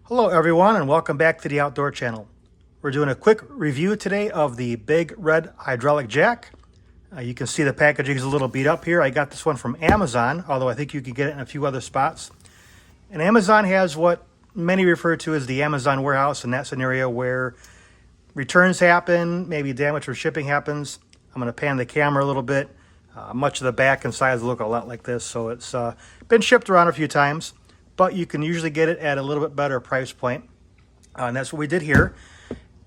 Hello everyone and welcome back to the Outdoor Channel. We're doing a quick review today of the Big Red Hydraulic Jack. You can see the packaging is a little beat up here. I got this one from Amazon, although I think you can get it in a few other spots. And Amazon has what many refer to as the Amazon warehouse, and that's an area where returns happen, maybe damage or shipping happens. I'm going to pan the camera a little bit. Much of the back and sides look a lot like this, so it's been shipped around a few times, but you can usually get it at a little bit better price point. And that's what we did here.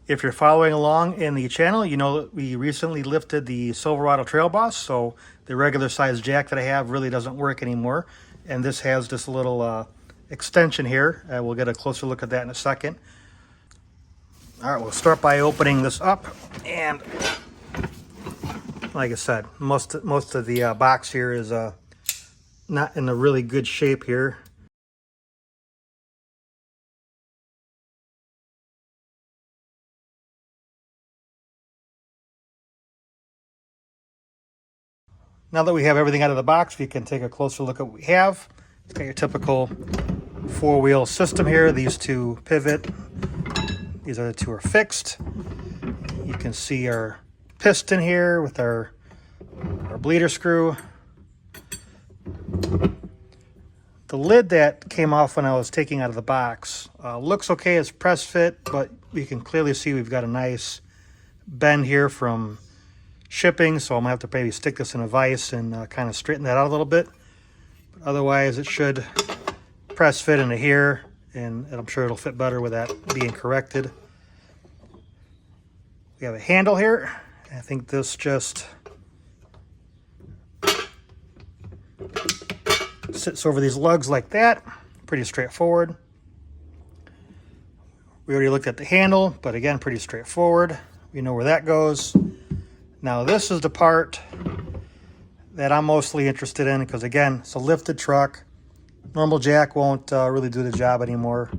If you're following along in the channel, you know that we recently lifted the Silverado Trail Boss, so the regular size jack that I have really doesn't work anymore. And this has this little extension here. We'll get a closer look at that in a second. All right, we'll start by opening this up, and like I said, most of the box here is not in a really good shape here. Now that we have everything out of the box, we can take a closer look at what we have. It's got your typical four-wheel system here. These two pivot. These other two are fixed. You can see our piston here with our bleeder screw. The lid that came off when I was taking out of the box looks okay. It's press fit, but you can clearly see we've got a nice bend here from shipping, so I'm gonna have to maybe stick this in a vise and kind of straighten that out a little bit. But otherwise, it should press fit into here, and I'm sure it'll fit better with that being corrected. We have a handle here. I think this just sits over these lugs like that. Pretty straightforward. We already looked at the handle, but again, pretty straightforward. We know where that goes. Now this is the part that I'm mostly interested in because, again, it's a lifted truck. Normal jack won't really do the job anymore.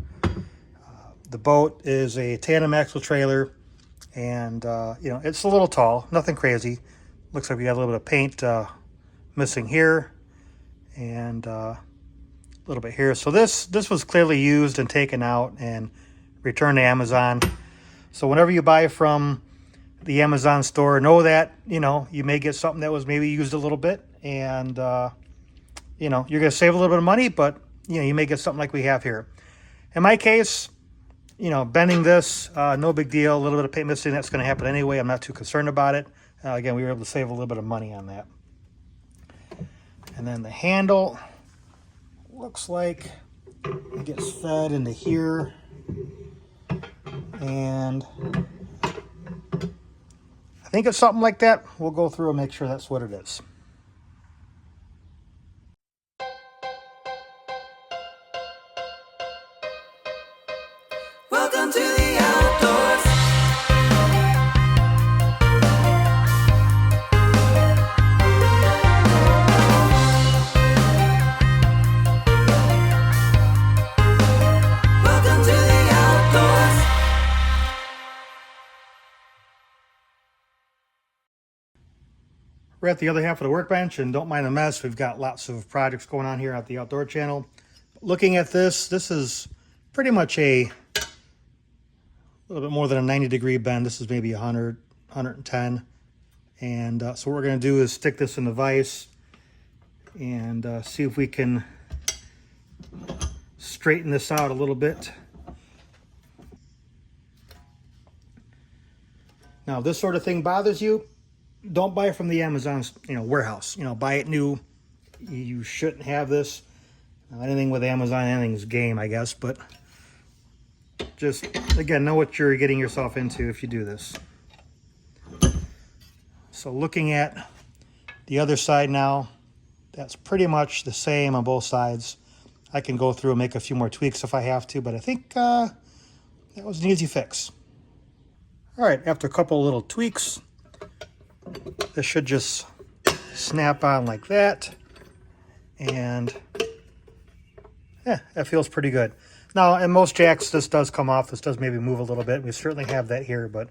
The boat is a tandem axle trailer, and you know, it's a little tall, nothing crazy. Looks like we got a little bit of paint missing here, and a little bit here. So this was clearly used and taken out and returned to Amazon. So whenever you buy from the Amazon store, know that, you know, you may get something that was maybe used a little bit, and you know, you're going to save a little bit of money, but you know, you may get something like we have here. In my case, you know, bending this, no big deal. A little bit of paint missing, that's going to happen anyway. I'm not too concerned about it. Again, we were able to save a little bit of money on that. And then the handle looks like it gets fed into here, and I think it's something like that. We'll go through and make sure that's what it is. Welcome to the outdoors. Welcome to the outdoors. We're at the other half of the workbench, and don't mind the mess. We've got lots of projects going on here at the Outdoor Channel. Looking at this is pretty much a little bit more than a 90-degree bend. This is maybe 100, 110. And so what we're going to do is stick this in the vise and see if we can straighten this out a little bit. Now, if this sort of thing bothers you, don't buy it from the Amazon, warehouse. Buy it new. You shouldn't have this. Anything with Amazon, anything's game, I guess. But just, again, know what you're getting yourself into if you do this. So looking at the other side now, that's pretty much the same on both sides. I can go through and make a few more tweaks if I have to, but I think that was an easy fix. All right, after a couple little tweaks, this should just snap on like that. And yeah, that feels pretty good. Now, in most jacks, this does come off. This does maybe move a little bit. We certainly have that here, but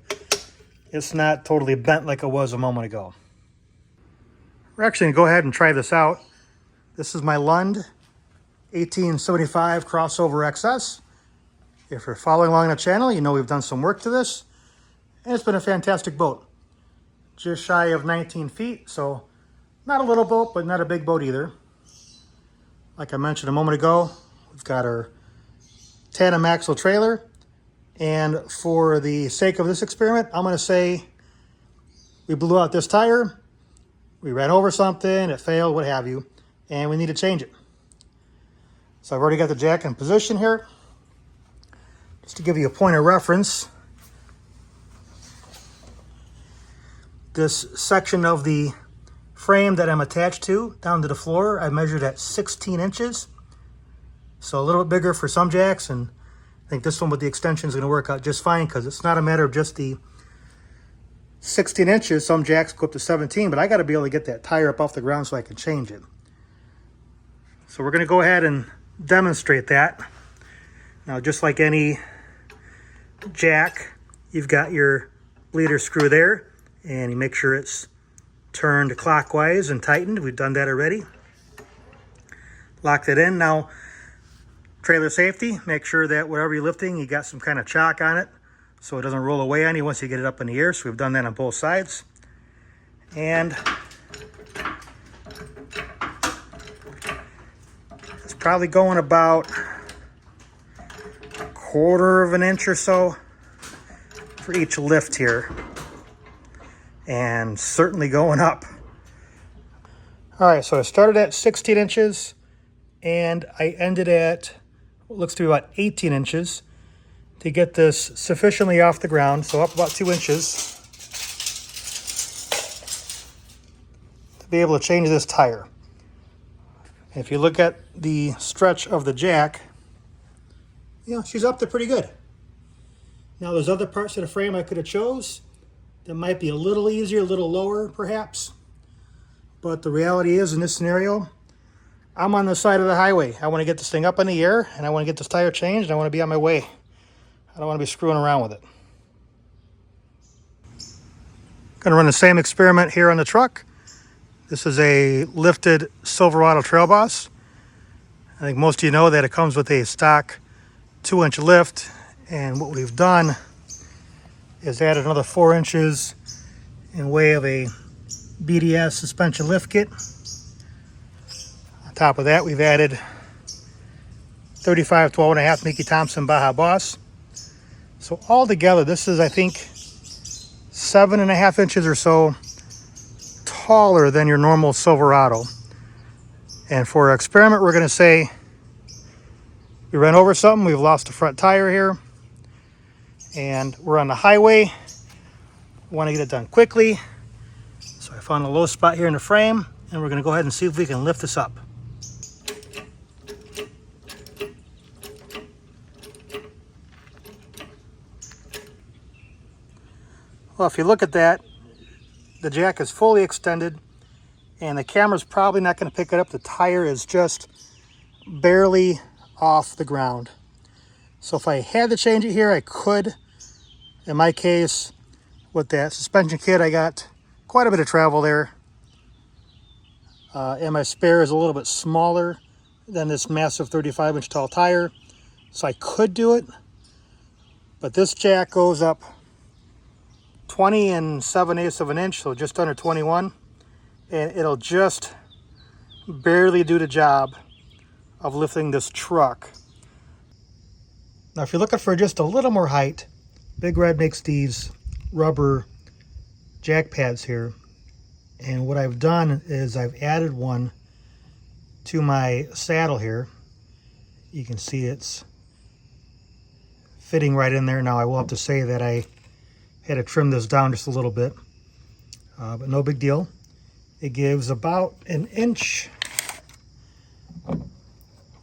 it's not totally bent like it was a moment ago. We're actually going to go ahead and try this out. This is my Lund 1875 Crossover XS. If you're following along the channel, you know we've done some work to this, and it's been a fantastic boat. Just shy of 19 feet, so not a little boat, but not a big boat either. Like I mentioned a moment ago, we've got our tandem axle trailer, and for the sake of this experiment, I'm going to say we blew out this tire, we ran over something, it failed, what have you, and we need to change it. So I've already got the jack in position here. Just to give you a point of reference, this section of the frame that I'm attached to down to the floor, I measured at 16 inches. So a little bit bigger for some jacks, and I think this one with the extension is going to work out just fine because it's not a matter of just the 16 inches. Some jacks go up to 17, but I got to be able to get that tire up off the ground so I can change it. So we're going to go ahead and demonstrate that. Now, just like any jack, you've got your bleeder screw there, and you make sure it's turned clockwise and tightened. We've done that already. Locked it in. Now, trailer safety, make sure that whatever you're lifting, you got some kind of chock on it so it doesn't roll away on you once you get it up in the air. So we've done that on both sides. And it's probably going about 1/4 of an inch or so for each lift here, and certainly going up. All right, so I started at 16 inches and I ended at what looks to be about 18 inches to get this sufficiently off the ground, so up about 2 inches to be able to change this tire. If you look at the stretch of the jack, you know, she's up there pretty good. Now there's other parts of the frame I could have chose that might be a little easier, a little lower perhaps. But the reality is in this scenario, I'm on the side of the highway. I want to get this thing up in the air and I want to get this tire changed and I want to be on my way. I don't want to be screwing around with it. Going to run the same experiment here on the truck. This is a lifted Silverado Trail Boss. I think most of you know that it comes with a stock 2-inch lift, and what we've done is added another 4 inches in way of a BDS suspension lift kit. On top of that, we've added 35 12.5 Mickey Thompson Baja Boss. So altogether, this is, I think, 7.5 inches or so taller than your normal Silverado. And for our experiment, we're going to say we ran over something, we've lost a front tire here, and we're on the highway. We want to get it done quickly. So I found a low spot here in the frame, and we're going to go ahead and see if we can lift this up. Well, if you look at that, the jack is fully extended, and the camera's probably not going to pick it up. The tire is just barely off the ground. So if I had to change it here, I could. In my case, with that suspension kit, I got quite a bit of travel there. And my spare is a little bit smaller than this massive 35-inch tall tire. So I could do it. But this jack goes up 20 7/8 of an inch, so just under 21. And it'll just barely do the job of lifting this truck. Now, if you're looking for just a little more height, Big Red makes these rubber jack pads here. And what I've done is I've added one to my saddle here. You can see it's fitting right in there. Now, I will have to say that I had to trim this down just a little bit, but no big deal. It gives about an inch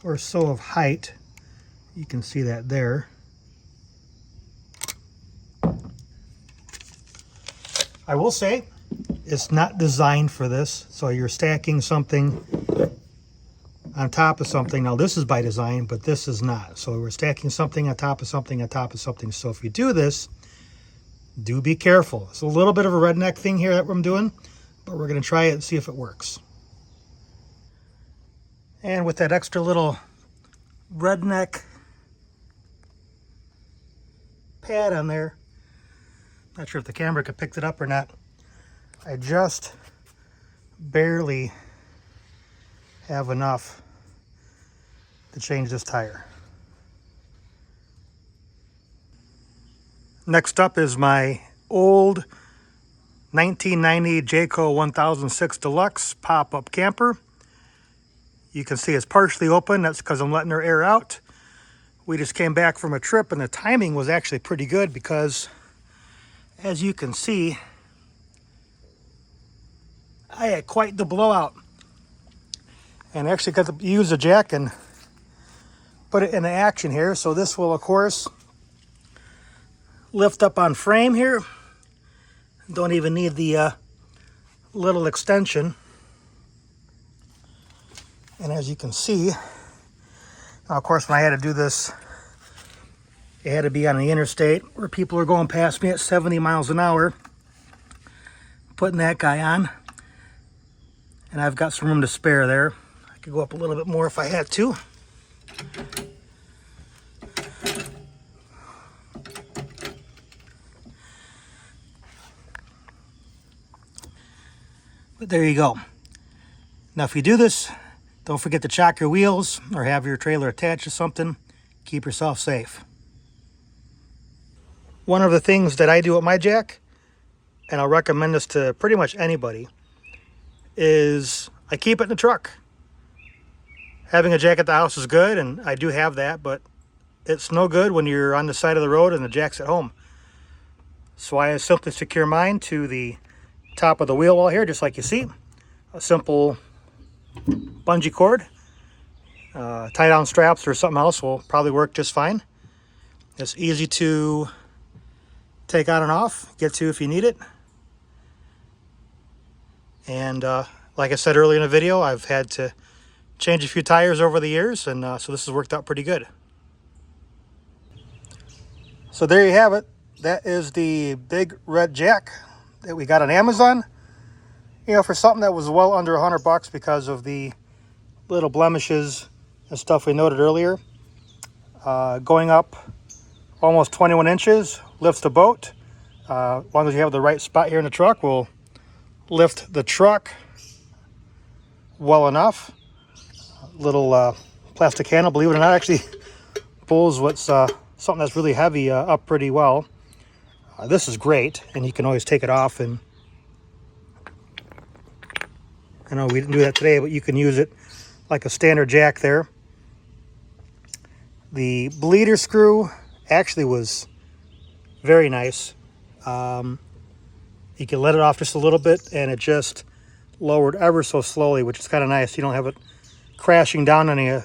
or so of height. You can see that there. I will say it's not designed for this, so you're stacking something on top of something. Now this is by design, but this is not. So we're stacking something on top of something on top of something. So if you do this, do be careful. It's a little bit of a redneck thing here that I'm doing, but we're going to try it and see if it works. And with that extra little redneck pad on there. Not sure if the camera could pick it up or not. I just barely have enough to change this tire. Next up is my old 1990 Jayco 1006 Deluxe pop-up camper. You can see it's partially open. That's because I'm letting her air out. We just came back from a trip and the timing was actually pretty good because, as you can see, I had quite the blowout. And actually got to use the jack and put it into action here. So this will, of course, lift up on frame here. Don't even need the little extension. And as you can see, now of course when I had to do this, it had to be on the interstate where people are going past me at 70 miles an hour. Putting that guy on. And I've got some room to spare there. I could go up a little bit more if I had to. But there you go. Now if you do this, don't forget to chock your wheels or have your trailer attached to something. Keep yourself safe. One of the things that I do with my jack, and I'll recommend this to pretty much anybody, is I keep it in the truck. Having a jack at the house is good, and I do have that, but it's no good when you're on the side of the road and the jack's at home. So I simply secure mine to the top of the wheel well here, just like you see. A simple bungee cord. Tie down straps or something else will probably work just fine. It's easy to take on and off, get to if you need it. And like I said earlier in the video, I've had to change a few tires over the years, and so this has worked out pretty good. So there you have it. That is the Big Red Jack that we got on Amazon. You know, for something that was well under $100 because of the little blemishes and stuff we noted earlier. Going up almost 21 inches, lifts the boat. As long as you have the right spot here in the truck, we'll lift the truck well enough. Little plastic handle, believe it or not, actually pulls what's something that's really heavy up pretty well. This is great, and you can always take it off. And I know we didn't do that today, but you can use it like a standard jack there. The bleeder screw actually was very nice. You can let it off just a little bit, and it just lowered ever so slowly, which is kind of nice. You don't have it crashing down on you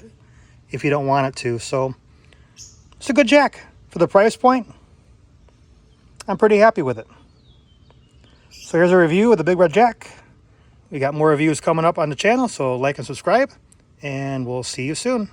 if you don't want it to. So it's a good jack for the price point. I'm pretty happy with it. So here's a review of the Big Red Jack. We got more reviews coming up on the channel, so like and subscribe, and we'll see you soon.